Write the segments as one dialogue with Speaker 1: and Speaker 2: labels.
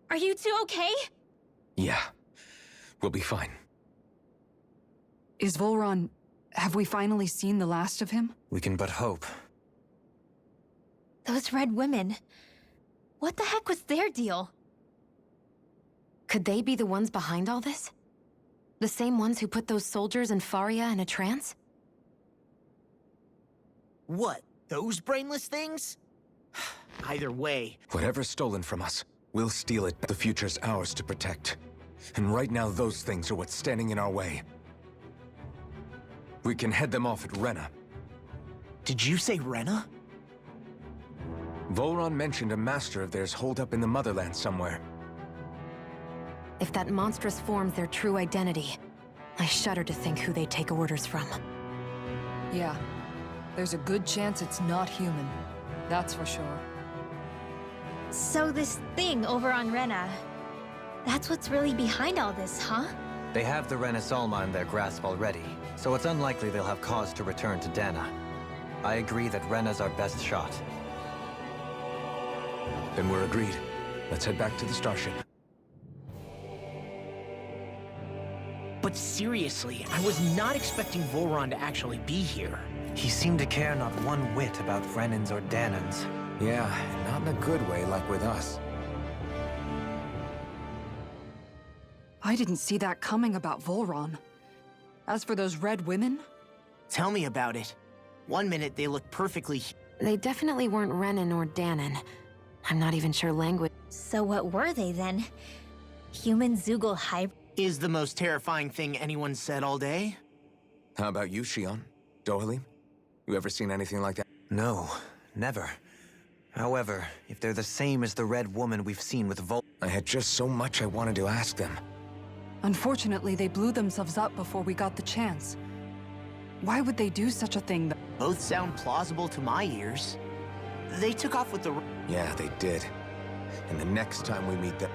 Speaker 1: Are you two okay?
Speaker 2: Yeah. We'll be fine.
Speaker 3: Is Volron... have we finally seen the last of him?
Speaker 4: We can but hope.
Speaker 1: Those red women. What the heck was their deal?
Speaker 5: Could they be the ones behind all this? The same ones who put those soldiers in Faria in a trance?
Speaker 6: What? Those brainless things? Either way.
Speaker 2: Whatever's stolen from us, we'll steal it. The future's ours to protect. And right now, those things are what's standing in our way. We can head them off at Rena.
Speaker 6: Did you say Rena?
Speaker 2: Volron mentioned a master of theirs holed up in the motherland somewhere.
Speaker 5: If that monstrous form's their true identity, I shudder to think who they take orders from.
Speaker 3: Yeah. There's a good chance it's not human. That's for sure.
Speaker 1: So this thing over on Rena, that's what's really behind all this, huh?
Speaker 4: They have the Renasalma in their grasp already, so it's unlikely they'll have cause to return to Dana. I agree that Rena's our best shot.
Speaker 2: Then we're agreed. Let's head back to the starship.
Speaker 6: But seriously, I was not expecting Volron to actually be here.
Speaker 4: He seemed to care not one whit about Renans or Danans.
Speaker 2: Yeah, not in a good way like with us.
Speaker 3: I didn't see that coming about Volron. As for those red women...
Speaker 6: Tell me about it. One minute they look perfectly...
Speaker 5: They definitely weren't Renan or Danan. I'm not even sure language...
Speaker 1: So what were they then? Human Zoogle hybrid?
Speaker 6: Is the most terrifying thing anyone said all day?
Speaker 2: How about you, Shion? Dohalim? You ever seen anything like that?
Speaker 4: No, never. However, if they're the same as the Red Woman we've seen with
Speaker 2: I had just so much I wanted to ask them.
Speaker 3: Unfortunately, they blew themselves up before we got the chance. Why would they do such a thing?
Speaker 6: Both sound plausible to my ears. They took off with the...
Speaker 2: Yeah, they did. And the next time we meet them...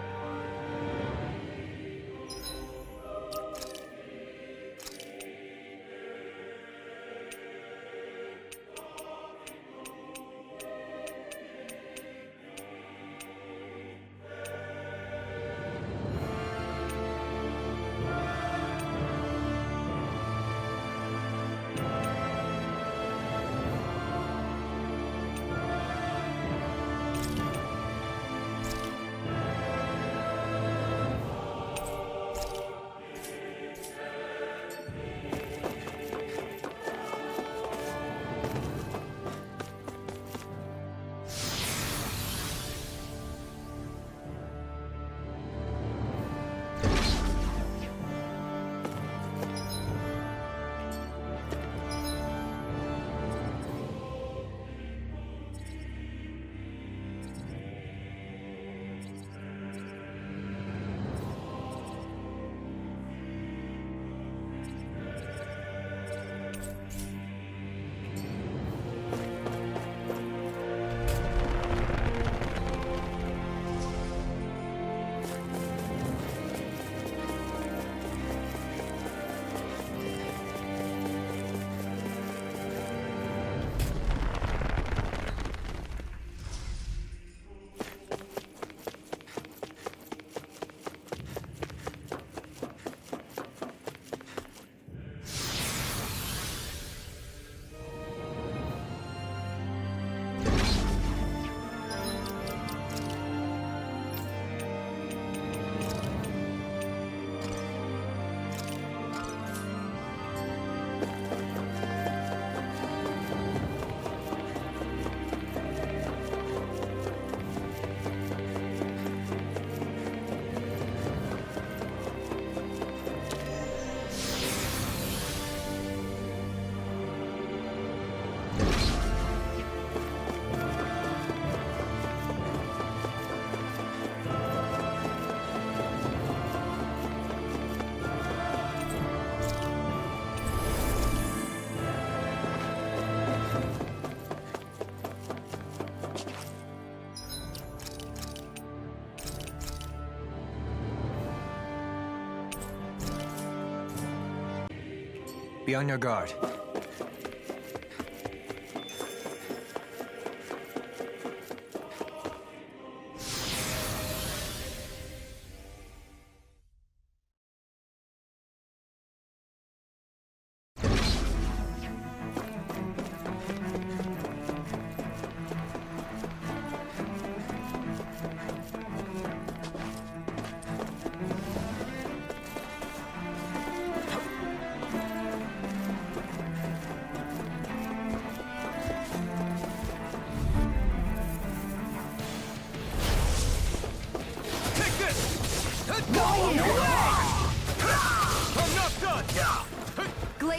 Speaker 4: Be on your guard.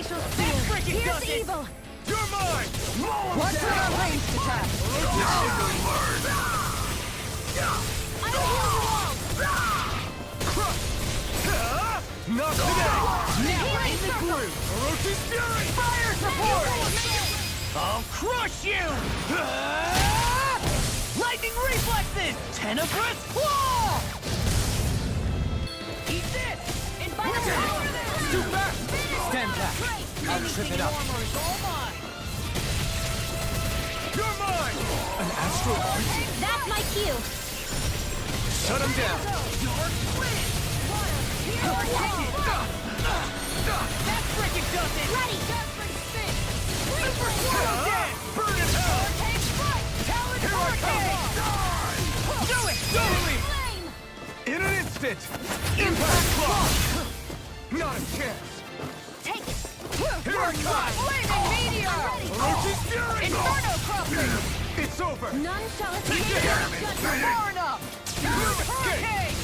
Speaker 5: Glacial
Speaker 6: That
Speaker 5: Spear!
Speaker 6: frickin'
Speaker 5: Here's
Speaker 6: does
Speaker 5: the
Speaker 6: it!
Speaker 5: evil!
Speaker 2: You're mine!
Speaker 3: Watch for our ranged attack!
Speaker 5: I will heal you all!
Speaker 2: Not today!
Speaker 6: Now we're in the groove!
Speaker 2: Orochi's Fury!
Speaker 6: Fire support! I'll crush you! Lightning reflexes! Tenebrous claw! Eat this!
Speaker 5: Invite power there!
Speaker 2: Too fast!
Speaker 6: Stand back! I'll trip it up!
Speaker 2: You're mine! An astral arch?
Speaker 1: That's my cue.
Speaker 2: Shut him down!
Speaker 6: That frickin' does it!
Speaker 1: Ready.
Speaker 6: Super Swallow Dead!
Speaker 2: Burn in hell!
Speaker 6: Talon
Speaker 2: Here I
Speaker 6: Hurricane! Do it! Totally!
Speaker 2: In an instant! Impact Claw! Not a chance!
Speaker 5: Take it!
Speaker 2: Here I come!
Speaker 6: Flaming Meteor!
Speaker 2: Orochi's Fury!
Speaker 6: Inferno Crossing!
Speaker 2: It's over!
Speaker 5: None shall escape
Speaker 2: Damn
Speaker 5: my
Speaker 2: it!
Speaker 6: Far enough! Hurricane!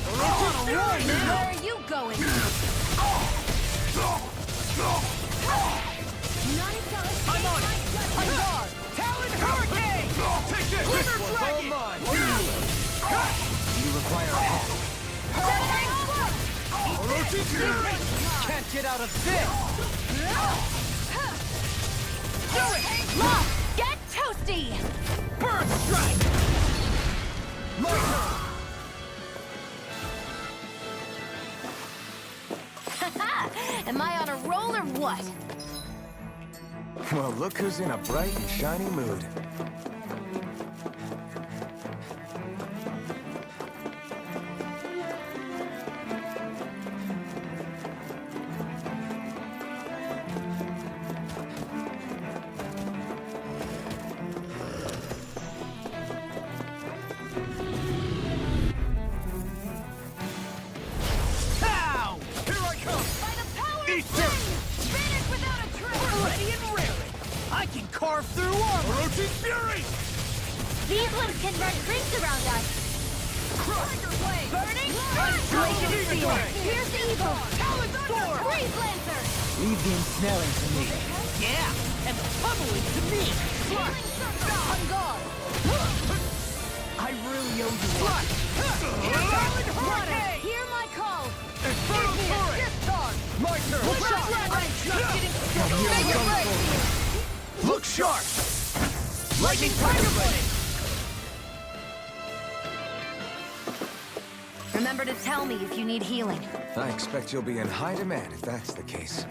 Speaker 2: Orochi's Fury!
Speaker 5: Where are you going? None shall escape
Speaker 6: I'm on
Speaker 5: my
Speaker 6: it!
Speaker 5: judgment!
Speaker 6: On guard! Talon Hurricane!
Speaker 2: Take this!
Speaker 6: Lunar
Speaker 2: This one's all
Speaker 6: Dragon!
Speaker 2: mine!
Speaker 4: You require help.
Speaker 2: Orochi's Fury!
Speaker 4: Can't get out of this!
Speaker 6: Do it!
Speaker 5: Lock! Get toasty!
Speaker 6: Bird Strike!
Speaker 2: My turn!
Speaker 5: Am I on a roll or what?
Speaker 2: Well, look who's in a bright and shiny mood.
Speaker 6: Pow!
Speaker 2: Here I come!
Speaker 5: By the power
Speaker 2: Eat
Speaker 5: of
Speaker 2: dirt!
Speaker 5: Finish without a trace!
Speaker 6: Ready and raring! I can carve through armor!
Speaker 2: Orochi's Fury!
Speaker 1: These ones can run rings around us.
Speaker 6: Burning!
Speaker 5: Glacial
Speaker 6: Unbreakable!
Speaker 5: Spear! Here's the evil!
Speaker 6: Talon Storm!
Speaker 5: Freeze Lancer!
Speaker 4: Leave the ensnaring to me.
Speaker 6: Yeah! And the pummeling to me!
Speaker 5: Healing Circle! On guard!
Speaker 6: I really owe you one! Talon Hurricane!
Speaker 5: Hear my call!
Speaker 2: Inferno Turret!
Speaker 6: Discard!
Speaker 2: My turn!
Speaker 6: I'm just getting started!
Speaker 2: Look sharp!
Speaker 6: Lightning Tiger Blade!
Speaker 5: Remember to tell me if you need healing.
Speaker 2: I expect you'll be in high demand if that's the case.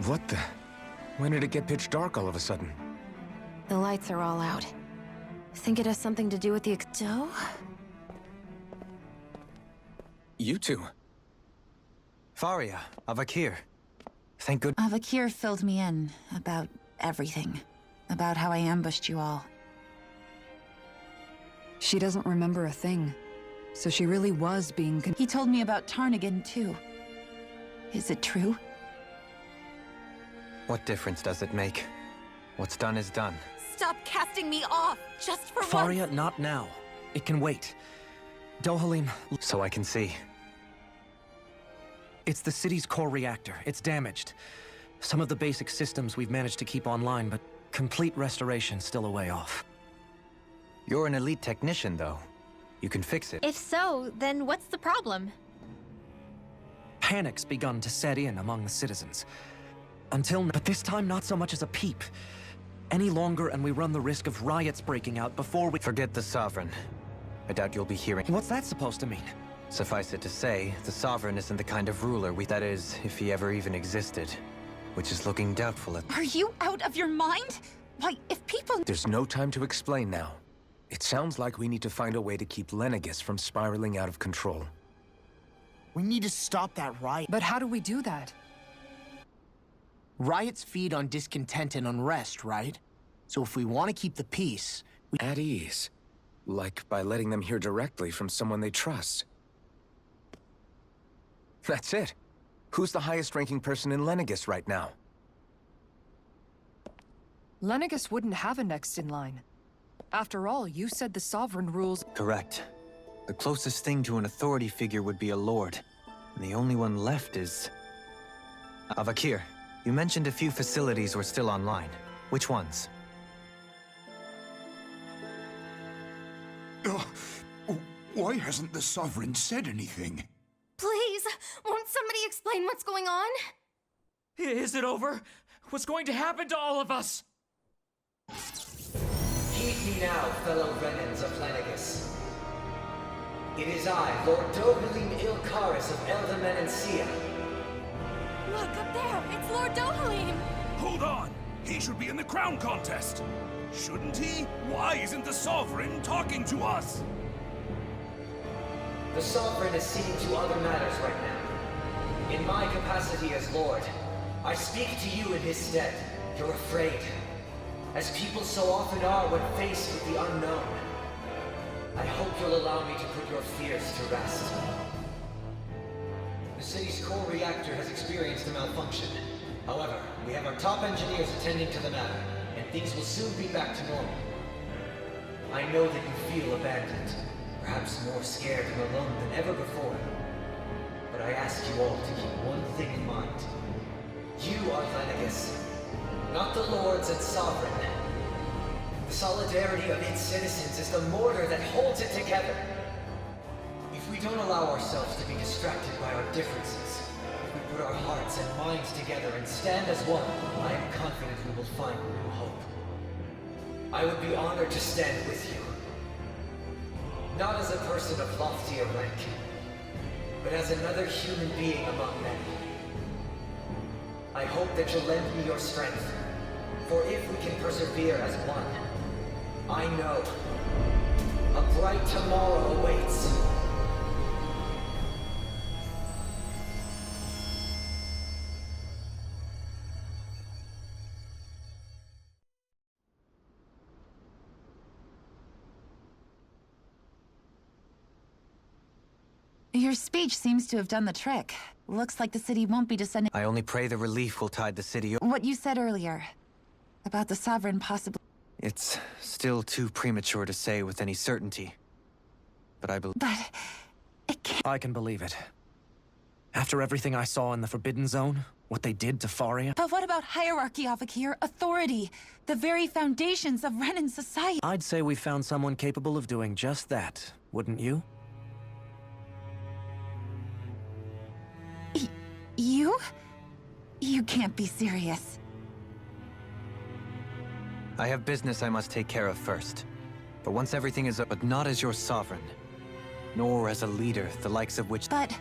Speaker 2: What the? When did it get pitch dark all of a sudden?
Speaker 5: The lights are all out. Think it has something to do with the Doe?
Speaker 2: You two.
Speaker 4: Faria, Avakir. Thank good.
Speaker 7: Avakir filled me in about everything. About how I ambushed you all.
Speaker 3: She doesn't remember a thing. So she really was being
Speaker 7: He told me about Tarnigan, too. Is it true?
Speaker 4: What difference does it make? What's done is done.
Speaker 5: Stop casting me off, just for
Speaker 6: Faria, not now. It can wait. Dohalim,
Speaker 4: So I can see.
Speaker 6: it's the city's core reactor. It's damaged. Some of the basic systems we've managed to keep online, but complete restoration's still a way off.
Speaker 4: You're an elite technician, though. You can fix it.
Speaker 1: If so, then what's the problem?
Speaker 6: Panic's begun to set in among the citizens. But this time not so much as a peep. Any longer and we run the risk of riots breaking out before we—
Speaker 4: Forget the Sovereign. I doubt you'll be hearing.
Speaker 6: What's that supposed to mean?
Speaker 4: Suffice it to say, the Sovereign isn't the kind of ruler that is, if he ever even existed. Which is looking doubtful at—
Speaker 7: Are you out of your mind? Why, if people—
Speaker 2: There's no time to explain now. It sounds like we need to find a way to keep Lenegis from spiraling out of control.
Speaker 6: We need to stop that riot.
Speaker 3: But how do we do that?
Speaker 6: Riots feed on discontent and unrest, right? So if we want to keep the peace, we—
Speaker 2: At ease. Like by letting them hear directly from someone they trust. That's it. Who's the highest-ranking person in Lenegis right now?
Speaker 3: Lenegis wouldn't have a next in line. After all, you said the Sovereign rules—
Speaker 4: Correct. The closest thing to an authority figure would be a lord. And the only one left is— Avakir, you mentioned a few facilities were still online. Which ones?
Speaker 8: Why hasn't the Sovereign said anything?
Speaker 5: Please, won't somebody explain what's going on?
Speaker 9: Is it over? What's going to happen to all of us?
Speaker 10: Heed me now, fellow Renans of Lenegis. It is I, Lord Dohalim Ilkaris of Elda Menancia.
Speaker 5: Look, up there! It's Lord Dohalim!
Speaker 8: Hold on! He should be in the crown contest! Shouldn't he? Why isn't the Sovereign talking to us?
Speaker 10: The Sovereign is seeing to other matters right now. In my capacity as Lord, I speak to you in his stead. You're afraid, as people so often are when faced with the unknown. I hope you'll allow me to put your fears to rest. The city's core reactor has experienced a malfunction. However, we have our top engineers attending to the matter, and things will soon be back to normal. I know that you feel abandoned, perhaps more scared and alone than ever before. But I ask you all to keep one thing in mind. You are Lenegis, not the Lords and Sovereign. The solidarity of its citizens is the mortar that holds it together. If we don't allow ourselves to be distracted by our differences, if we put our hearts and minds together and stand as one, I am confident we will find new hope. I would be honored to stand with you. Not as a person of loftier rank, but as another human being among men. I hope that you'll lend me your strength, for if we can persevere as one, I know a bright tomorrow awaits.
Speaker 7: Your speech seems to have done the trick. Looks like the city won't be descending—
Speaker 4: I only pray the relief will tide the city over.
Speaker 7: What you said earlier, about the Sovereign possibly—
Speaker 4: It's still too premature to say with any certainty. But I believe—
Speaker 7: But it can't—
Speaker 6: I can believe it. After everything I saw in the Forbidden Zone, what they did to Faria—
Speaker 7: But what about hierarchy, Avakir? Authority? The very foundations of Renan society?
Speaker 6: I'd say we found someone capable of doing just that, wouldn't you?
Speaker 7: You? You can't be serious.
Speaker 4: I have business I must take care of first. But once everything is up— But not as your sovereign. Nor as a leader, the likes of which—
Speaker 7: But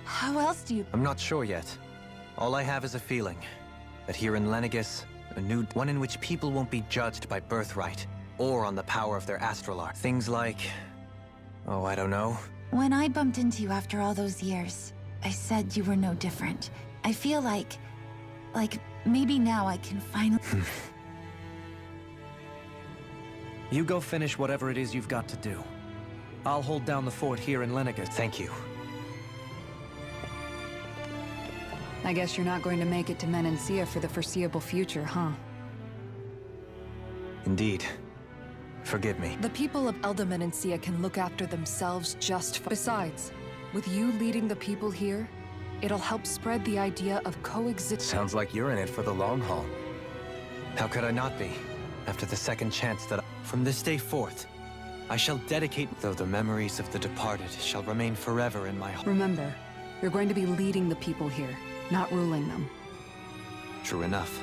Speaker 7: how else do you—
Speaker 4: I'm not sure yet. All I have is a feeling. That here in Lenegus, a new one in which people won't be judged by birthright or on the power of their astrolart. Things like, oh, I don't know.
Speaker 7: When I bumped into you after all those years, I said you were no different. I feel like maybe now I can finally...
Speaker 6: You go finish whatever it is you've got to do. I'll hold down the fort here in Lenegus.
Speaker 4: Thank you.
Speaker 3: I guess you're not going to make it to Menancia for the foreseeable future, huh?
Speaker 4: Indeed. Forgive me.
Speaker 3: The people of Elda Menancia can look after themselves just fine. Besides, with you leading the people here, it'll help spread the idea of coexistence.
Speaker 2: Sounds like you're in it for the long haul.
Speaker 4: How could I not be? After the second chance that from this day forth, I shall dedicate, though the memories of the departed shall remain forever in my heart.
Speaker 3: Remember, you're going to be leading the people here, not ruling them.
Speaker 4: True enough.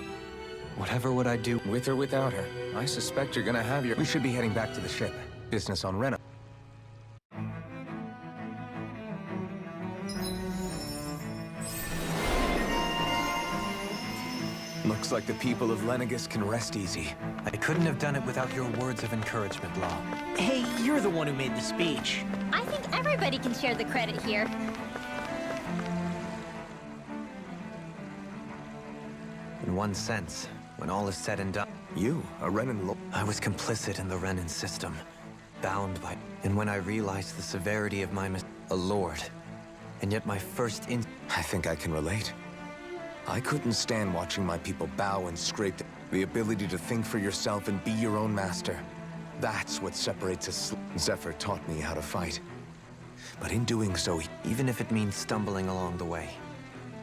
Speaker 4: Whatever would I do?
Speaker 2: With or without her, I suspect you're gonna have your... We should be heading back to the ship. Business on Rena. Looks like the people of Lenegus can rest easy.
Speaker 4: I couldn't have done it without your words of encouragement, Law.
Speaker 9: Hey, you're the one who made the speech.
Speaker 1: I think everybody can share the credit here.
Speaker 4: In one sense, when all is said and done,
Speaker 2: You, a Renan Lord.
Speaker 4: I was complicit in the Renan system, bound by... And when I realized the severity of my a lord, and yet my first
Speaker 2: I think I can relate. I couldn't stand watching my people bow and scrape. The ability to think for yourself and be your own master. That's what separates us. Zephyr taught me how to fight. But in doing so,
Speaker 4: Even if it means stumbling along the way.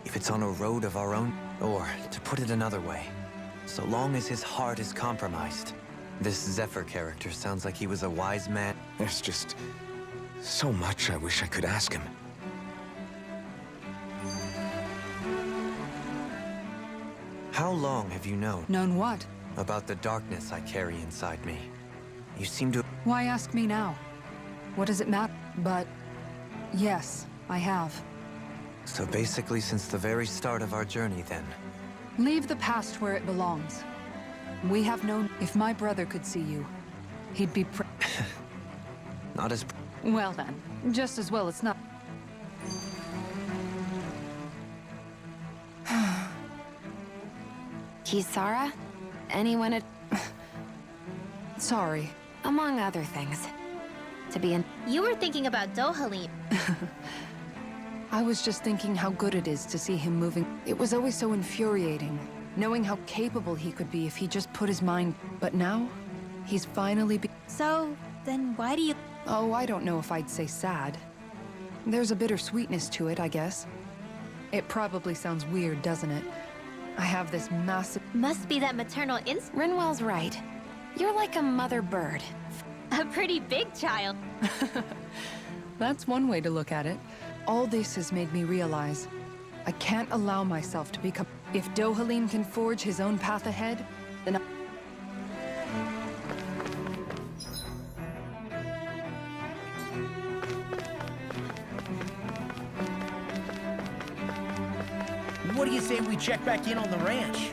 Speaker 4: If it's on a road of our own, or, to put it another way, so long as his heart is compromised. This Zephyr character sounds like he was a wise man.
Speaker 2: there's just so much I wish I could ask him.
Speaker 4: How long have you known
Speaker 3: Known what?
Speaker 4: about the darkness I carry inside me? You seem to...
Speaker 3: Why ask me now? What does it matter? But, yes, I have.
Speaker 4: So basically since the very start of our journey, then.
Speaker 3: Leave the past where it belongs. We have known... If my brother could see you, he'd be
Speaker 4: Not as...
Speaker 3: Well then, just as well it's not...
Speaker 5: Kisara? Anyone at...
Speaker 3: Sorry.
Speaker 5: Among other things. To be in...
Speaker 1: You were thinking about Dohalim.
Speaker 3: I was just thinking how good it is to see him moving. It was always so infuriating, knowing how capable he could be if he just put his mind... But now, he's finally
Speaker 1: So, then why do you...
Speaker 3: Oh, I don't know if I'd say sad. There's a bittersweetness to it, I guess. It probably sounds weird, doesn't it? I have this massive...
Speaker 1: Must be that maternal instinct.
Speaker 5: Rinwell's right. You're like a mother bird.
Speaker 1: A pretty big child.
Speaker 3: That's one way to look at it. All this has made me realize I can't allow myself to become... If Dohalim can forge his own path ahead, then
Speaker 9: What do you say we check back in on the ranch?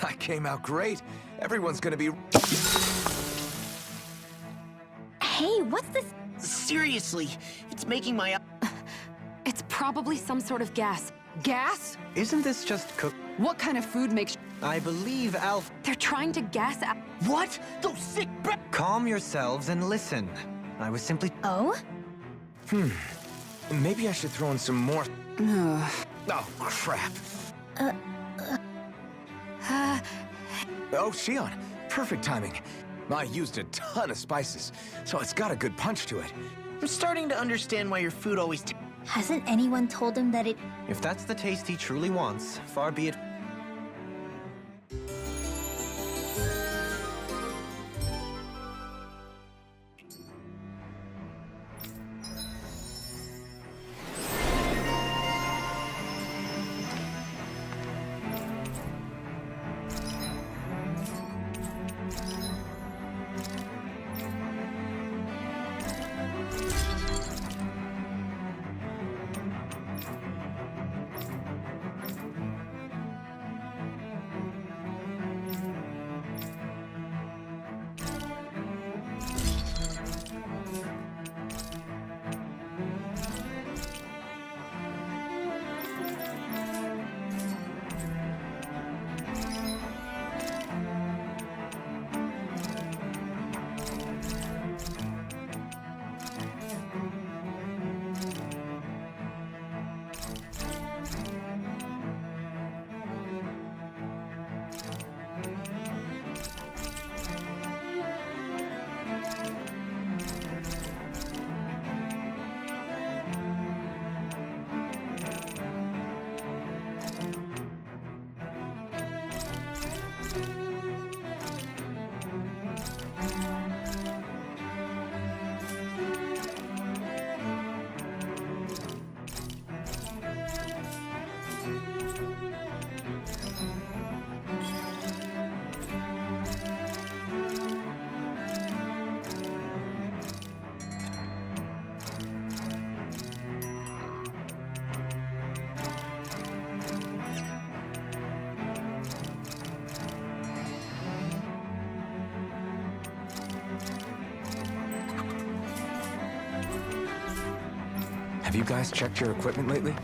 Speaker 2: That came out great. Everyone's gonna be...
Speaker 1: Hey, what's this?
Speaker 9: Seriously, it's making my...
Speaker 5: It's probably some sort of gas.
Speaker 3: gas?
Speaker 4: Isn't this just cook...
Speaker 3: What kind of food makes...
Speaker 4: I believe Alf...
Speaker 5: They're trying to gas out...
Speaker 9: What? Those sick
Speaker 4: Calm yourselves and listen. I was simply...
Speaker 1: Oh?
Speaker 2: Maybe I should throw in some more...
Speaker 3: Ugh.
Speaker 2: Oh, crap. Oh, Shion, perfect timing. I used a ton of spices, so it's got a good punch to it.
Speaker 11: I'm starting to understand why your food always
Speaker 1: Hasn't anyone told him that it...
Speaker 4: If that's the taste he truly wants, far be it.
Speaker 2: Have you guys checked your equipment lately?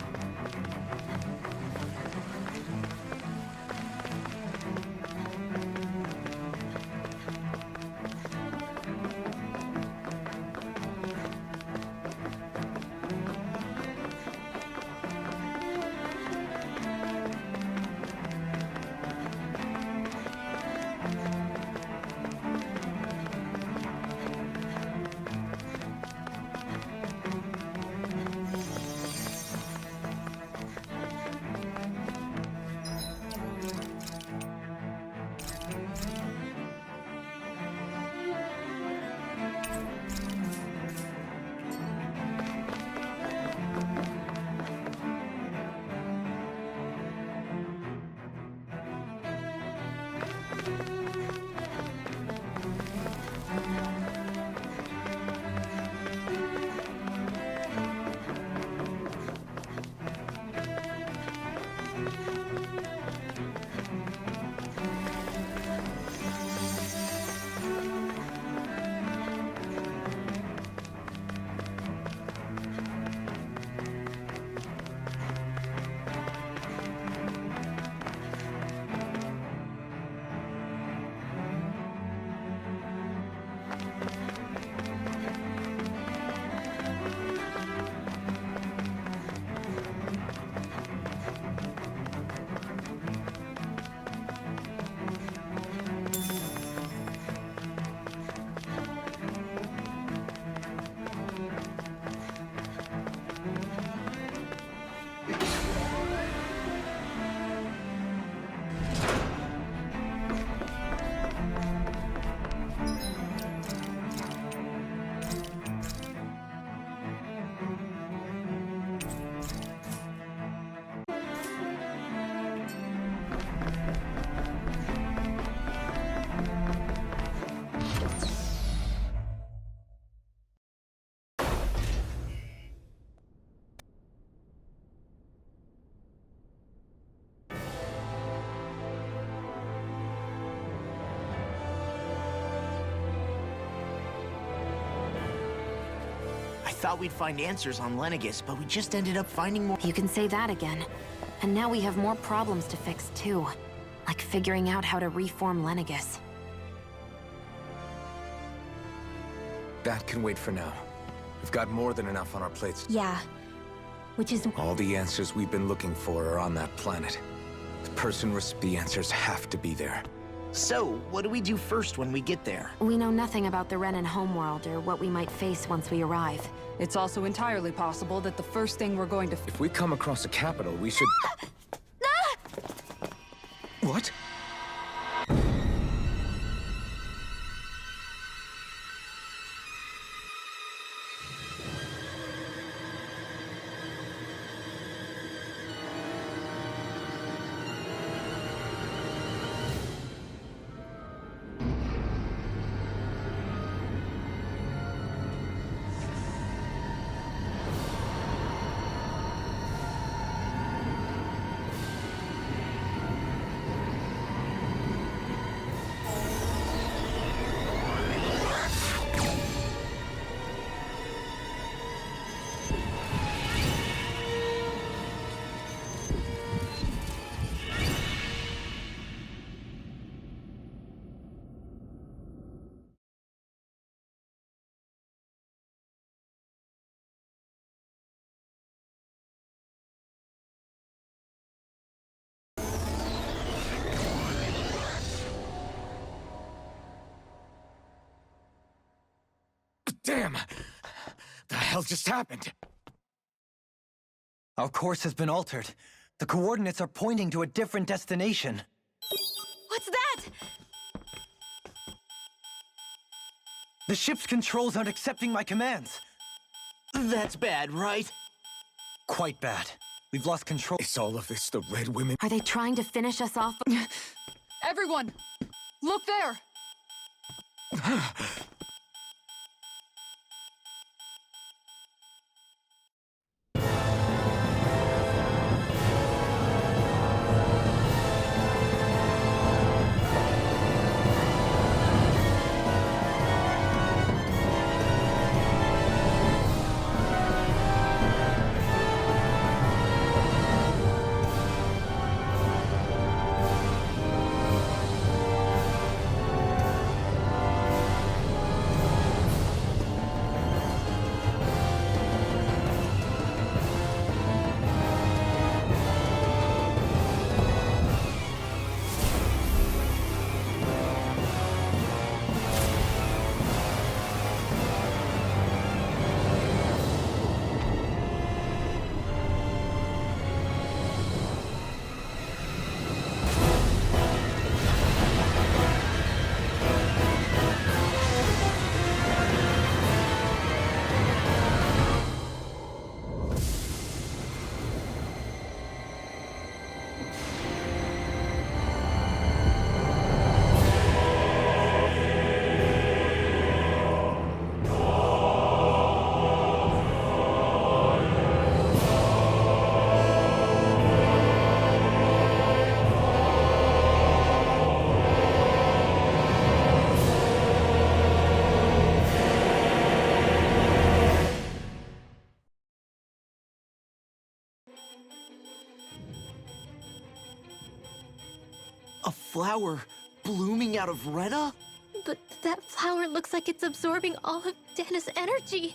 Speaker 11: I thought we'd find answers on Lenegus, but we just ended up finding more.
Speaker 5: You can say that again. And now we have more problems to fix, too. Like figuring out how to reform Lenegus.
Speaker 2: That can wait for now. We've got more than enough on our plates.
Speaker 1: Yeah. Which is...
Speaker 2: All the answers we've been looking for are on that planet. The answers have to be there.
Speaker 11: So, what do we do first when we get there?
Speaker 5: We know nothing about the Renan homeworld or what we might face once we arrive.
Speaker 3: It's also entirely possible that the first thing we're going to...
Speaker 2: If we come across a capital, we should... What? Damn! The hell just happened?
Speaker 4: Our course has been altered. The coordinates are pointing to a different destination.
Speaker 5: What's that?
Speaker 4: The ship's controls aren't accepting my commands.
Speaker 11: That's bad, right?
Speaker 4: Quite bad. We've lost control.
Speaker 2: Is all of this the Red Women?
Speaker 5: Are they trying to finish us off?
Speaker 3: Everyone! Look there!
Speaker 11: A flower blooming out of Rena?
Speaker 1: But that flower looks like it's absorbing all of Dana's energy.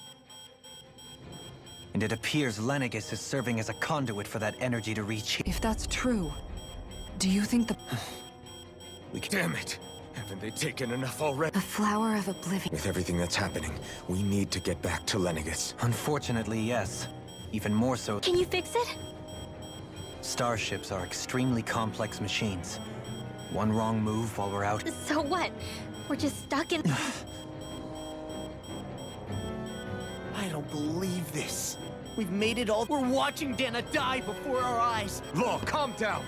Speaker 4: And it appears Lenegis is serving as a conduit for that energy to reach here.
Speaker 3: If that's true, do you think the...
Speaker 2: Damn it! Haven't they taken enough already?
Speaker 5: A flower of oblivion.
Speaker 2: With everything that's happening, we need to get back to Lenegis.
Speaker 4: Unfortunately, yes. Even more so.
Speaker 1: Can you fix it?
Speaker 4: Starships are extremely complex machines. One wrong move while we're out.
Speaker 1: So what? We're just stuck in...
Speaker 11: I don't believe this. We've made it all. We're watching Dana die before our eyes.
Speaker 2: Law, calm down!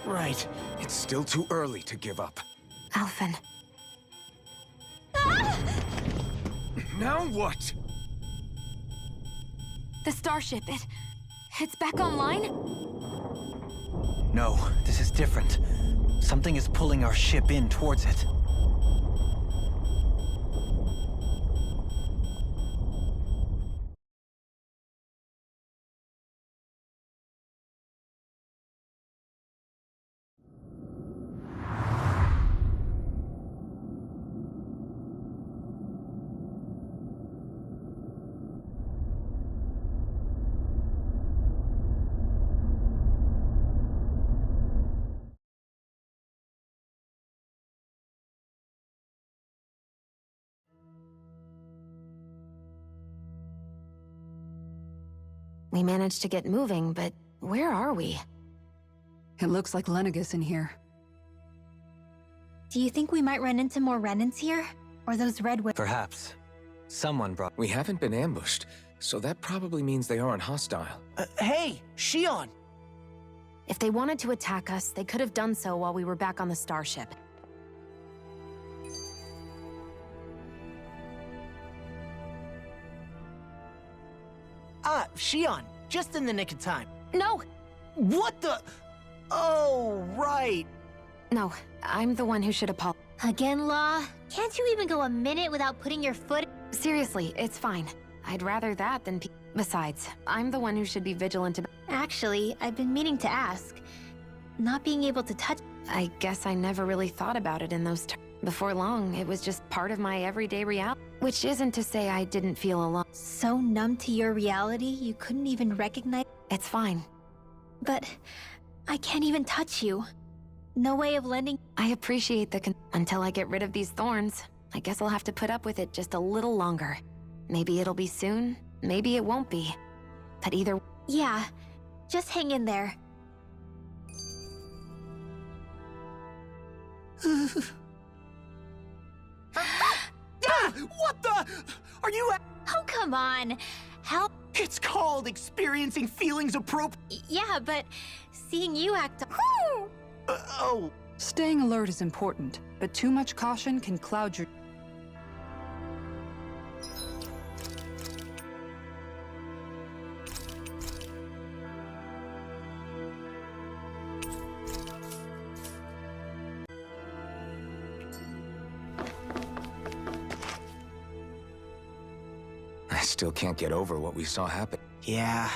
Speaker 11: Right.
Speaker 2: It's still too early to give up.
Speaker 5: Alphen.
Speaker 2: Now what?
Speaker 5: The starship, it's back online?
Speaker 4: No, this is different. Something is pulling our ship in towards it.
Speaker 5: We managed to get moving, but where are we?
Speaker 3: It looks like Lenegus in here.
Speaker 1: Do you think we might run into more Renans here? Or those red wi-
Speaker 4: Perhaps. Someone brought...
Speaker 2: We haven't been ambushed, so that probably means they aren't hostile.
Speaker 11: Hey, Shion!
Speaker 5: If they wanted to attack us, they could have done so while we were back on the starship.
Speaker 11: Shion, just in the nick of time.
Speaker 5: No!
Speaker 11: What the? Oh, right.
Speaker 5: No, I'm the one who should apologize.
Speaker 1: Again, Law? Can't you even go a minute without putting your foot-
Speaker 5: Seriously, it's fine. I'd rather that than Besides, I'm the one who should be vigilant about-
Speaker 1: Actually, I've been meaning to ask. Not being able to touch-
Speaker 5: I guess I never really thought about it in those terms. Before long, it was just part of my everyday reality. Which isn't to say I didn't feel alone.
Speaker 1: So numb to your reality, you couldn't even recognize-
Speaker 5: It's fine.
Speaker 1: But I can't even touch you. No way of lending-
Speaker 5: I appreciate the until I get rid of these thorns. I guess I'll have to put up with it just a little longer. Maybe it'll be soon, maybe it won't be. But either-
Speaker 1: Yeah, just hang in there.
Speaker 11: What the? Are you?
Speaker 1: Oh, come on. Help.
Speaker 11: It's called experiencing feelings
Speaker 1: Yeah, but seeing you act-
Speaker 11: oh.
Speaker 3: Staying alert is important, but too much caution can cloud your...
Speaker 2: I still can't get over what we saw happen.
Speaker 11: Yeah.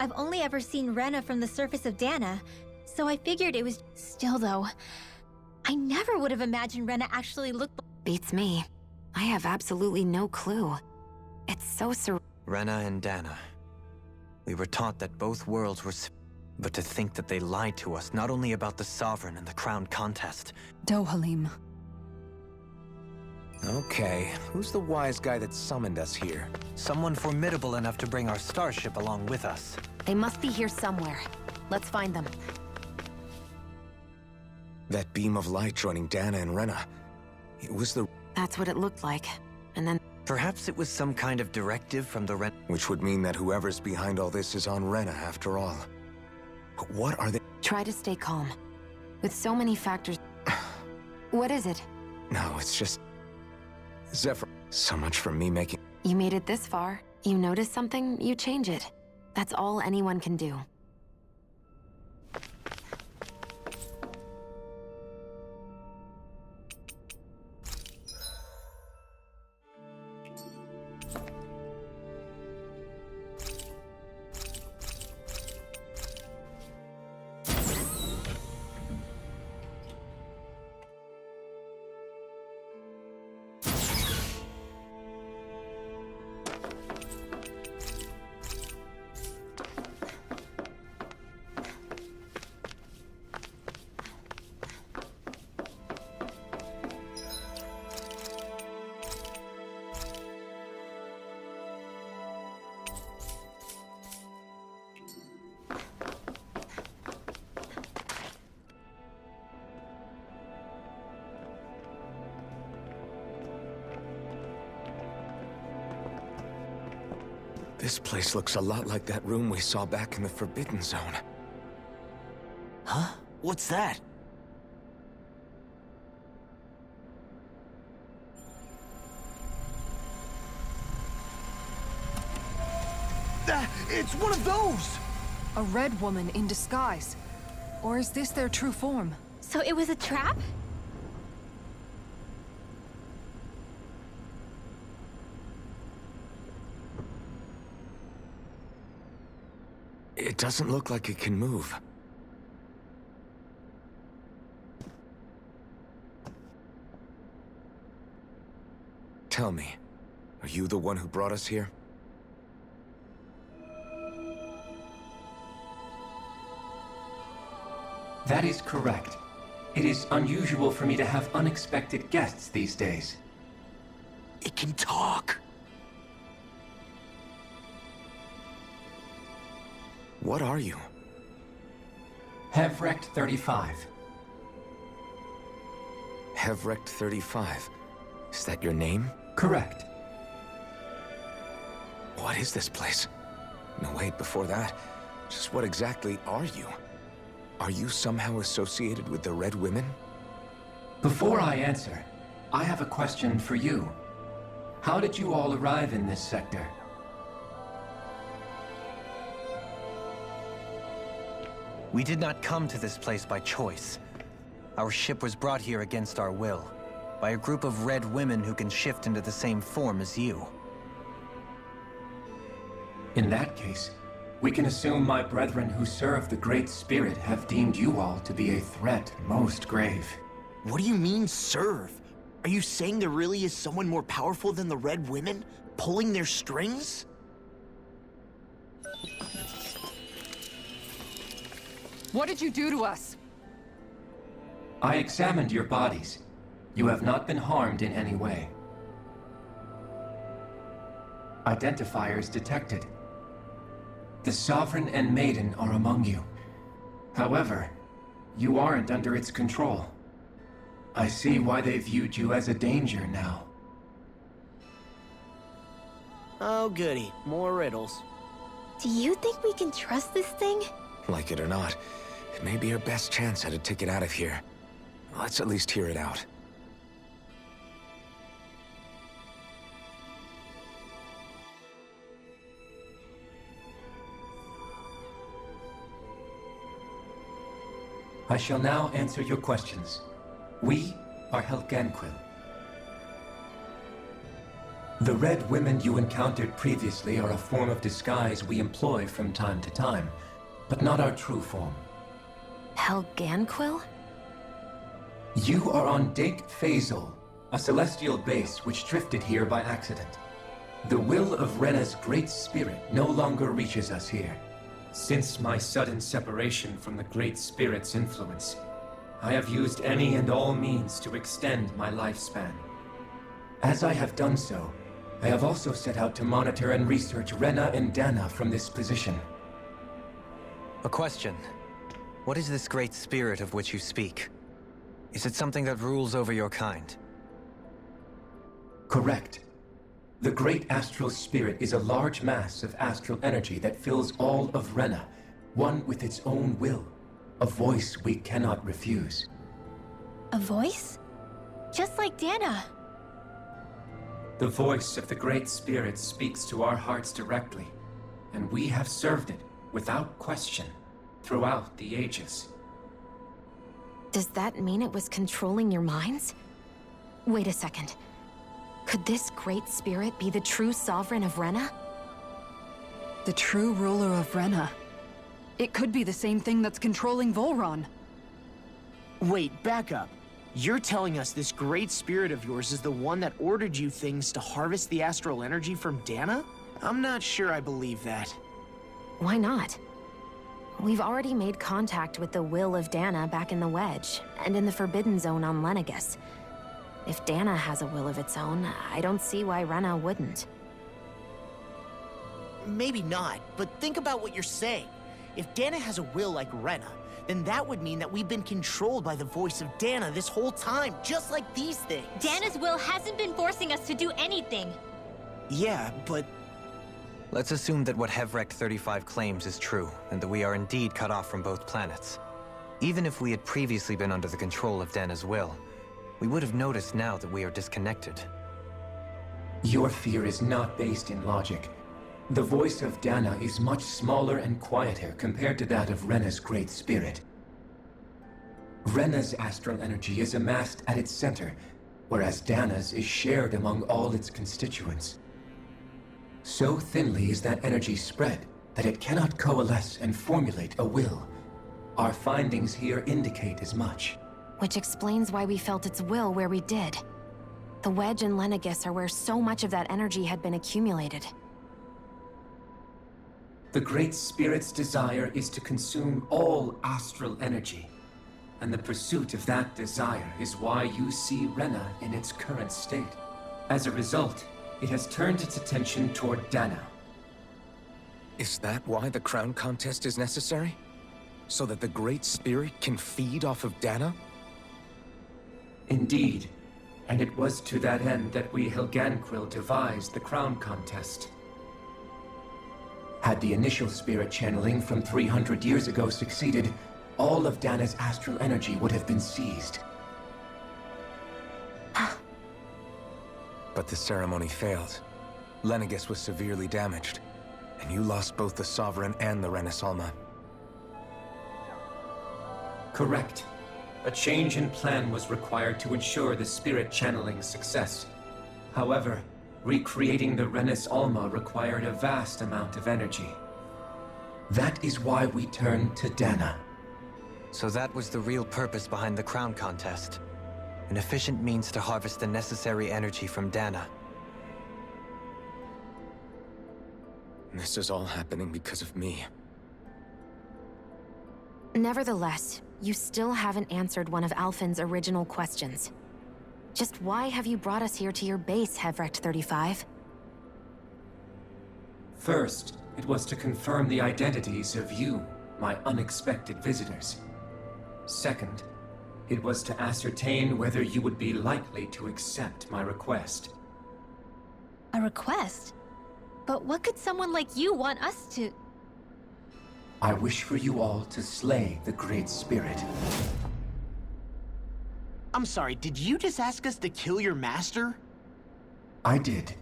Speaker 1: I've only ever seen Rena from the surface of Dana, so I figured it was... Still, though, I never would have imagined Rena actually looked...
Speaker 5: Beats me. I have absolutely no clue. It's so
Speaker 4: Rena and Dana. We were taught that both worlds were... But to think that they lied to us, not only about the Sovereign and the Crown contest.
Speaker 3: Dohalim.
Speaker 2: Okay, who's the wise guy that summoned us here?
Speaker 4: Someone formidable enough to bring our starship along with us.
Speaker 5: They must be here somewhere. Let's find them.
Speaker 2: That beam of light joining Dana and Rena. It was the...
Speaker 5: That's what it looked like. And then...
Speaker 4: Perhaps it was some kind of directive from the
Speaker 2: Which would mean that whoever's behind all this is on Rena after all. But what are they...
Speaker 5: Try to stay calm. With so many factors... What is it?
Speaker 2: No, it's just... Zephyr. So much for me making...
Speaker 5: You made it this far. You notice something, you change it. That's all anyone can do.
Speaker 2: This place looks a lot like that room we saw back in the Forbidden Zone.
Speaker 11: Huh? What's that? It's one of those!
Speaker 3: A red woman in disguise. Or is this their true form?
Speaker 1: So it was a trap?
Speaker 2: It doesn't look like it can move. Tell me, are you the one who brought us here?
Speaker 12: That is correct. It is unusual for me to have unexpected guests these days.
Speaker 11: It can talk.
Speaker 2: What are you?
Speaker 12: Hevrect 35.
Speaker 2: Hevrect 35. Is that your name?
Speaker 12: Correct.
Speaker 2: What is this place? No, wait, before that, just what exactly are you? Are you somehow associated with the Red Women?
Speaker 12: Before I answer, I have a question for you. How did you all arrive in this sector?
Speaker 4: We did not come to this place by choice. Our ship was brought here against our will, by a group of red women who can shift into the same form as you.
Speaker 12: In that case, we can assume my brethren who serve the Great Spirit have deemed you all to be a threat most grave.
Speaker 11: What do you mean, serve? Are you saying there really is someone more powerful than the Red Women, pulling their strings?
Speaker 3: What did you do to us?
Speaker 12: I examined your bodies. You have not been harmed in any way. Identifiers detected. The Sovereign and Maiden are among you. However, you aren't under its control. I see why they viewed you as a danger now.
Speaker 11: Oh goody, more riddles.
Speaker 1: Do you think we can trust this thing?
Speaker 2: Like it or not, it may be our best chance at a ticket out of here. Let's at least hear it out.
Speaker 12: I shall now answer your questions. We are Helganquil. The Red Women you encountered previously are a form of disguise we employ from time to time, but not our true form.
Speaker 5: Helganquil?
Speaker 12: You are on Dake Phasol, a celestial base which drifted here by accident. The will of Rena's Great Spirit no longer reaches us here. Since my sudden separation from the Great Spirit's influence, I have used any and all means to extend my lifespan. As I have done so, I have also set out to monitor and research Rena and Dana from this position.
Speaker 4: A question. What is this Great Spirit of which you speak? Is it something that rules over your kind?
Speaker 12: Correct. The Great Astral Spirit is a large mass of astral energy that fills all of Rena, one with its own will, a voice we cannot refuse.
Speaker 1: A voice? Just like Dana.
Speaker 12: The voice of the Great Spirit speaks to our hearts directly, and we have served it, without question, throughout the ages.
Speaker 5: Does that mean it was controlling your minds? Wait a second. Could this Great Spirit be the true Sovereign of Rena?
Speaker 3: The true ruler of Rena. It could be the same thing that's controlling Volron.
Speaker 11: Wait, back up. You're telling us this Great Spirit of yours is the one that ordered you things to harvest the astral energy from Dana? I'm not sure I believe that.
Speaker 5: Why not? We've already made contact with the will of Dana back in the Wedge, and in the Forbidden Zone on Lenegus. If Dana has a will of its own, I don't see why Rena wouldn't.
Speaker 11: Maybe not, but think about what you're saying. If Dana has a will like Rena, then that would mean that we've been controlled by the voice of Dana this whole time, just like these things.
Speaker 1: Dana's will hasn't been forcing us to do anything.
Speaker 11: Yeah, but...
Speaker 4: Let's assume that what Hevrect 35 claims is true, and that we are indeed cut off from both planets. Even if we had previously been under the control of Dana's will, we would have noticed now that we are disconnected.
Speaker 12: Your fear is not based in logic. The voice of Dana is much smaller and quieter compared to that of Rena's Great Spirit. Rena's astral energy is amassed at its center, whereas Dana's is shared among all its constituents. So thinly is that energy spread that it cannot coalesce and formulate a will. Our findings here indicate as much.
Speaker 5: Which explains why we felt its will where we did. The Wedge and Lenegus are where so much of that energy had been accumulated.
Speaker 12: The Great Spirit's desire is to consume all astral energy, and the pursuit of that desire is why you see Rena in its current state. As a result, it has turned its attention toward Dana.
Speaker 2: Is that why the crown contest is necessary? So that the Great Spirit can feed off of Dana?
Speaker 12: Indeed. And it was to that end that we Helganquil devised the crown contest. Had the initial spirit channeling from 300 years ago succeeded, all of Dana's astral energy would have been seized.
Speaker 2: But the ceremony failed. Lenegis was severely damaged, and you lost both the Sovereign and the Renasalma.
Speaker 12: Correct. A change in plan was required to ensure the spirit channeling's success. However, recreating the Renis Alma required a vast amount of energy. That is why we turned to Dana.
Speaker 4: So that was the real purpose behind the crown contest. An efficient means to harvest the necessary energy from Dana.
Speaker 2: This is all happening because of me.
Speaker 5: Nevertheless, you still haven't answered one of Alphen's original questions. Just why have you brought us here to your base, Hevrecht 35?
Speaker 12: First, it was to confirm the identities of you, my unexpected visitors. Second, it was to ascertain whether you would be likely to accept my request.
Speaker 1: A request? But what could someone like you want us to...
Speaker 12: I wish for you all to slay the Great Spirit.
Speaker 11: I'm sorry, did you just ask us to kill your master?
Speaker 12: I did.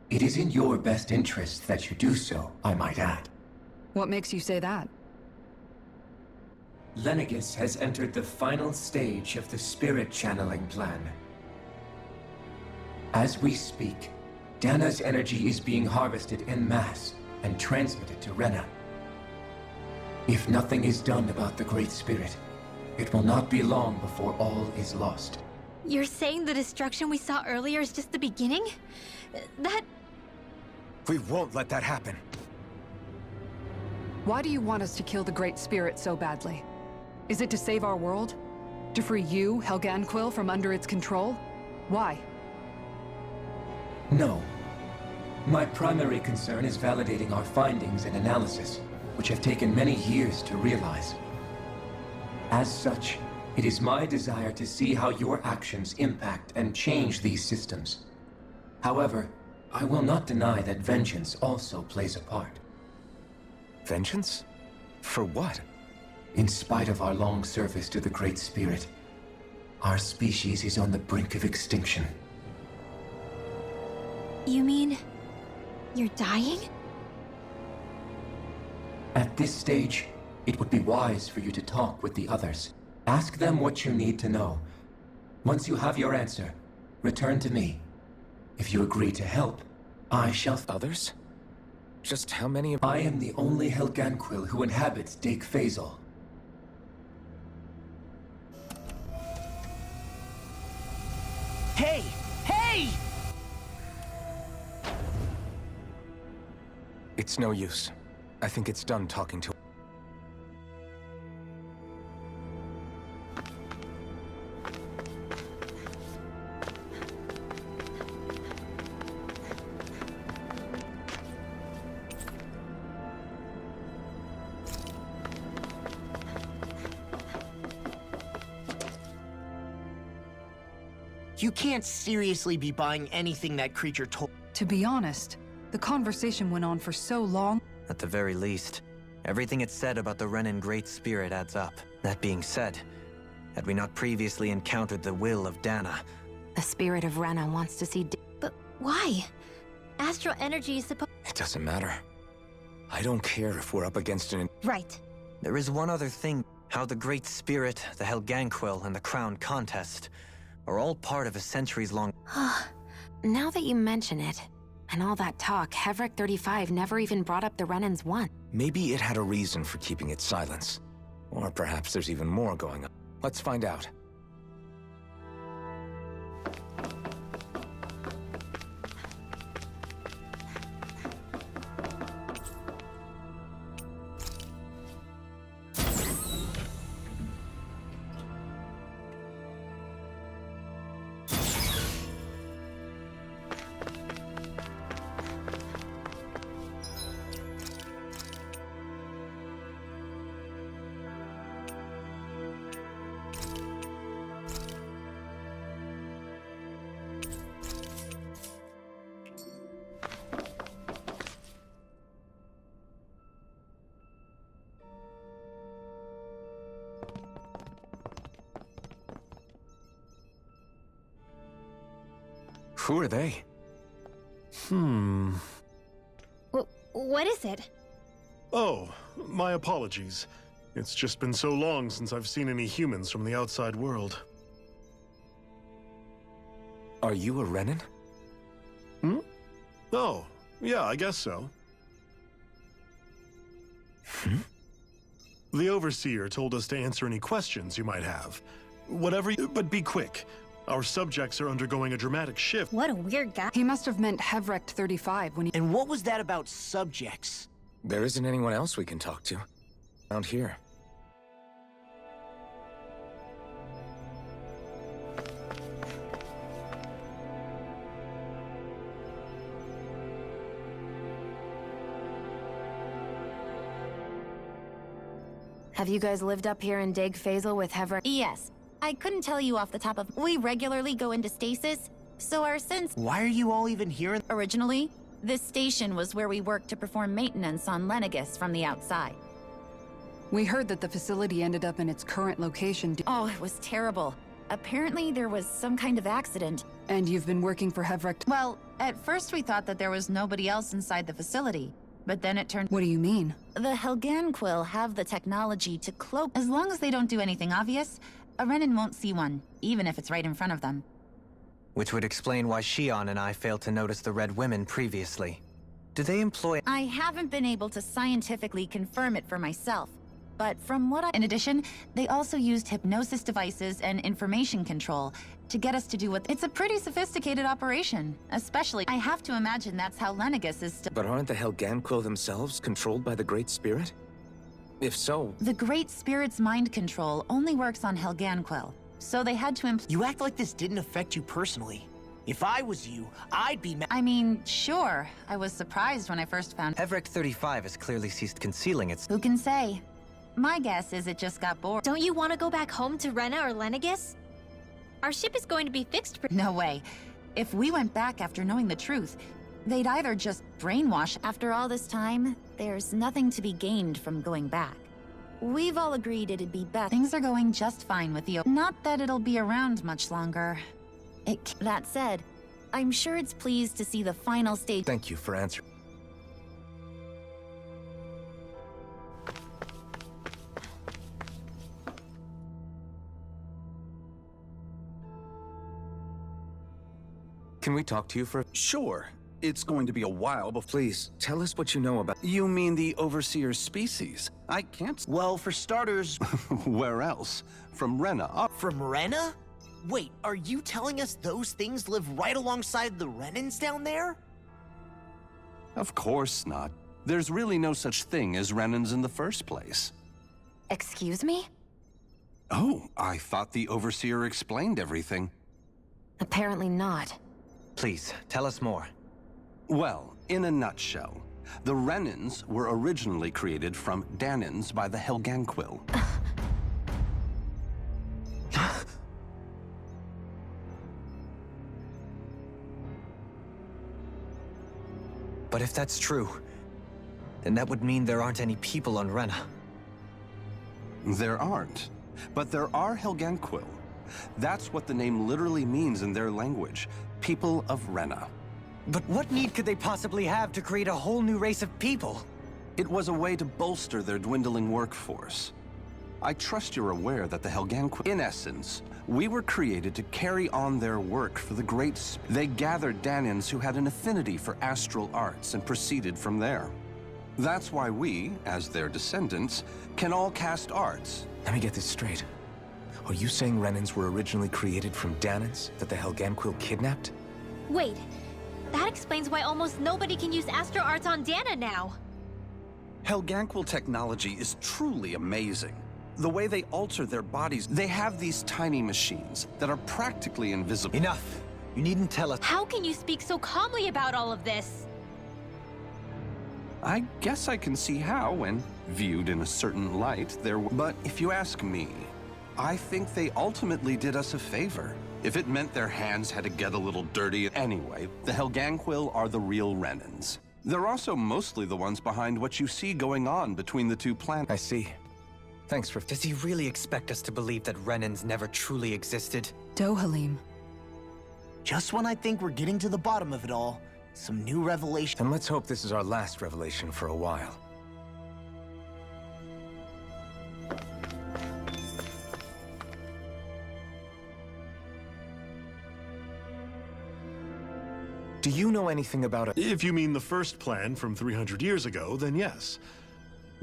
Speaker 12: It is in your best interest that you do so, I might add.
Speaker 3: What makes you say that?
Speaker 12: Lenegis has entered the final stage of the spirit channeling plan. As we speak, Dana's energy is being harvested en masse and transmitted to Rena. If nothing is done about the Great Spirit, it will not be long before all is lost.
Speaker 1: You're saying the destruction we saw earlier is just the beginning? That...
Speaker 2: We won't let that happen.
Speaker 3: Why do you want us to kill the Great Spirit so badly? Is it to save our world? To free you, Helganquil, from under its control? Why?
Speaker 12: No. My primary concern is validating our findings and analysis, which have taken many years to realize. As such, it is my desire to see how your actions impact and change these systems. However, I will not deny that vengeance also plays a part.
Speaker 2: Vengeance? For what?
Speaker 12: In spite of our long service to the Great Spirit, our species is on the brink of extinction.
Speaker 1: You mean... you're dying?
Speaker 12: At this stage, it would be wise for you to talk with the others. Ask them what you need to know. Once you have your answer, return to me. If you agree to help, I shall...
Speaker 2: Others? Just how many of...
Speaker 12: I am the only Helganquil who inhabits Dake Faisal.
Speaker 11: Hey! Hey!
Speaker 2: It's no use. I think it's done talking to...
Speaker 11: You can't seriously be buying anything that creature told.
Speaker 3: To be honest, the conversation went on for so long.
Speaker 4: At the very least, everything it said about the Renin Great Spirit adds up. That being said, had we not previously encountered the will of Dana...
Speaker 5: The spirit of Rena wants to see...
Speaker 1: But why? Astral energy is supposed...
Speaker 2: It doesn't matter. I don't care if we're up against an...
Speaker 1: Right.
Speaker 4: There is one other thing. How the Great Spirit, the Helganquil, and the Crown Contest are all part of a centuries-long...
Speaker 5: Now that you mention it, and all that talk, Hevrecht 35 never even brought up the Renins once.
Speaker 2: Maybe it had a reason for keeping its silence. Or perhaps there's even more going on. Let's find out. Who are they?
Speaker 1: What is it?
Speaker 13: Oh, my apologies. It's just been so long since I've seen any humans from the outside world.
Speaker 2: Are you a Renan?
Speaker 13: Oh, yeah, I guess so. The Overseer told us to answer any questions you might have. But be quick. Our subjects are undergoing a dramatic shift.
Speaker 1: What a weird guy.
Speaker 3: He must have meant Hevrect 35 when he—
Speaker 11: And what was that about subjects?
Speaker 2: There isn't anyone else we can talk to. Around here.
Speaker 5: Have you guys lived up here in Dig Faisal with Hever?
Speaker 7: Yes. I couldn't tell you off the top of... We regularly go into stasis, so our sense...
Speaker 11: Why are you all even here?
Speaker 7: Originally, this station was where we worked to perform maintenance on Lenegis from the outside.
Speaker 3: We heard that the facility ended up in its current location.
Speaker 7: Oh, it was terrible. Apparently there was some kind of accident.
Speaker 3: And you've been working for Hevrect?
Speaker 7: Well, at first we thought that there was nobody else inside the facility. But then it turned...
Speaker 3: What do you mean?
Speaker 7: The Helganquil have the technology to cloak... As long as they don't do anything obvious, a Renan won't see one, even if it's right in front of them.
Speaker 4: Which would explain why Shion and I failed to notice the Red Women previously. Do they employ...
Speaker 7: I haven't been able to scientifically confirm it for myself. But from what I... In addition, they also used hypnosis devices and information control to get us to do what... It's a pretty sophisticated operation. Especially, I have to imagine that's how Lenegis is still...
Speaker 2: But aren't the Helganquil themselves controlled by the Great Spirit? If so...
Speaker 7: The Great Spirit's mind control only works on Helganquil. So they had to
Speaker 11: You act like this didn't affect you personally. If I was you, I'd be
Speaker 7: I mean, sure. I was surprised when I first found...
Speaker 4: Hevrect 35 has clearly ceased concealing its...
Speaker 7: Who can say? My guess is it just got bored.
Speaker 1: Don't you want to go back home to Rena or Lenegis? Our ship is going to be fixed.
Speaker 7: No way. If we went back after knowing the truth, they'd either just brainwash. After all this time, there's nothing to be gained from going back. We've all agreed it'd be best. Things are going just fine with the... Not that it'll be around much longer. That said, I'm sure it's pleased to see the final stage...
Speaker 2: Thank you for answering. Can we talk to you for...
Speaker 14: Sure. It's going to be a while before...
Speaker 2: Please, tell us what you know about...
Speaker 14: You mean the Overseer species? I can't...
Speaker 11: Well, for starters...
Speaker 14: Where else? From Rena up...
Speaker 11: From Rena? Wait, are you telling us those things live right alongside the Renans down there?
Speaker 14: Of course not. There's really no such thing as Renans in the first place.
Speaker 5: Excuse me?
Speaker 14: Oh, I thought the Overseer explained everything.
Speaker 5: Apparently not.
Speaker 4: Please, tell us more.
Speaker 14: Well, in a nutshell, the Renans were originally created from Danans by the Helganquil.
Speaker 4: But if that's true, then that would mean there aren't any people on Rena.
Speaker 14: There aren't, but there are Helganquil. That's what the name literally means in their language, people of Rena.
Speaker 4: But what need could they possibly have to create a whole new race of people?
Speaker 14: It was a way to bolster their dwindling workforce. I trust you're aware that the Helganquil... In essence, we were created to carry on their work for the Great... They gathered Danans who had an affinity for astral arts and proceeded from there. That's why we, as their descendants, can all cast arts.
Speaker 2: Let me get this straight. Are you saying Renans were originally created from Danans that the Helganquil kidnapped?
Speaker 1: Wait, that explains why almost nobody can use Astro Arts on Dana now.
Speaker 14: Helganquil technology is truly amazing. The way they alter their bodies, they have these tiny machines that are practically invisible.
Speaker 4: Enough! You needn't tell us.
Speaker 1: How can you speak so calmly about all of this?
Speaker 14: I guess I can see how, when viewed in a certain light, But if you ask me, I think they ultimately did us a favor. If it meant their hands had to get a little dirty. Anyway, the Helganquil are the real Renans. They're also mostly the ones behind what you see going on between the two planets.
Speaker 2: I see. Thanks for...
Speaker 4: Does he really expect us to believe that Renans never truly existed?
Speaker 3: Dohalim.
Speaker 11: Just when I think we're getting to the bottom of it all, some new revelation.
Speaker 2: And let's hope this is our last revelation for a while. Do you know anything about it?
Speaker 13: If you mean the first plan from 300 years ago, then yes.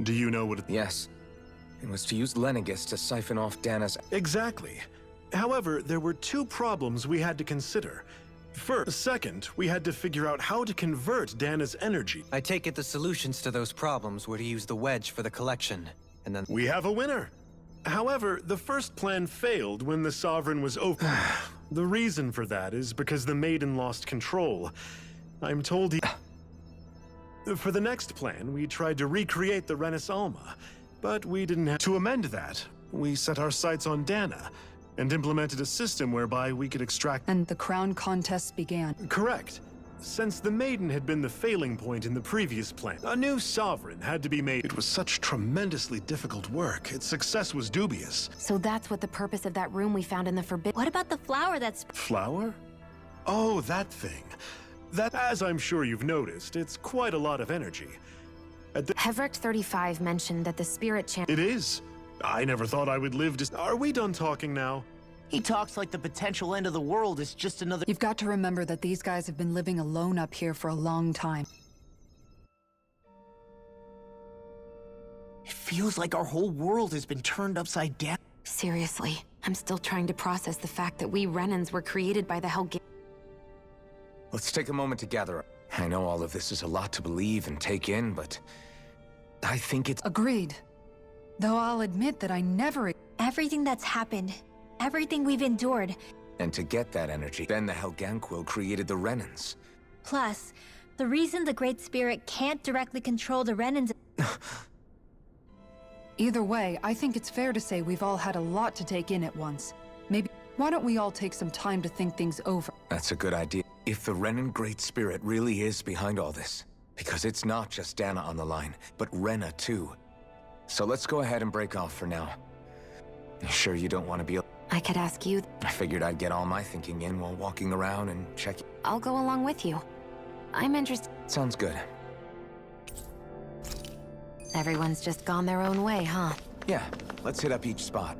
Speaker 13: Do you know what it...
Speaker 2: Yes. It was to use Lenegis to siphon off Dana's...
Speaker 13: Exactly. However, there were two problems we had to consider. Second, we had to figure out how to convert Dana's energy.
Speaker 4: I take it the solutions to those problems were to use the wedge for the collection, and then...
Speaker 13: We have a winner! However, the first plan failed when the Sovereign was over. The reason for that is because the Maiden lost control. I'm told he... For the next plan, we tried to recreate the Renis Alma, but we didn't have to amend that. We set our sights on Dana, and implemented a system whereby we could extract...
Speaker 3: And the crown contests began.
Speaker 13: Correct. Since the Maiden had been the failing point in the previous plan, a new Sovereign had to be made. It was such tremendously difficult work. Its success was dubious.
Speaker 5: So that's what the purpose of that room we found in the Forbidden...
Speaker 1: What about the flower that's...
Speaker 13: Flower? Oh, that thing. That, as I'm sure you've noticed, it's quite a lot of energy.
Speaker 5: Hevric 35 mentioned that the spirit champ...
Speaker 13: It is. I never thought I would live to... Are we done talking now?
Speaker 11: He talks like the potential end of the world is just another...
Speaker 3: You've got to remember that these guys have been living alone up here for a long time.
Speaker 11: It feels like our whole world has been turned upside down.
Speaker 5: Seriously, I'm still trying to process the fact that we Renans were created by the Helga...
Speaker 2: Let's take a moment to gather up. I know all of this is a lot to believe and take in, but... I think it's...
Speaker 3: Agreed. Though I'll admit that I never...
Speaker 1: Everything that's happened, everything we've endured.
Speaker 2: And to get that energy, then the Helganquil created the Renans.
Speaker 1: Plus, the reason the Great Spirit can't directly control the Renans...
Speaker 3: Either way, I think it's fair to say we've all had a lot to take in at once. Maybe... Why don't we all take some time to think things over?
Speaker 2: That's a good idea. If the Renan Great Spirit really is behind all this, because it's not just Dana on the line, but Rena too. So let's go ahead and break off for now. You sure you don't want to be...
Speaker 5: I could ask you...
Speaker 2: I figured I'd get all my thinking in while walking around and check...
Speaker 5: I'll go along with you. I'm interested...
Speaker 2: Sounds good.
Speaker 5: Everyone's just gone their own way, huh?
Speaker 2: Yeah, let's hit up each spot.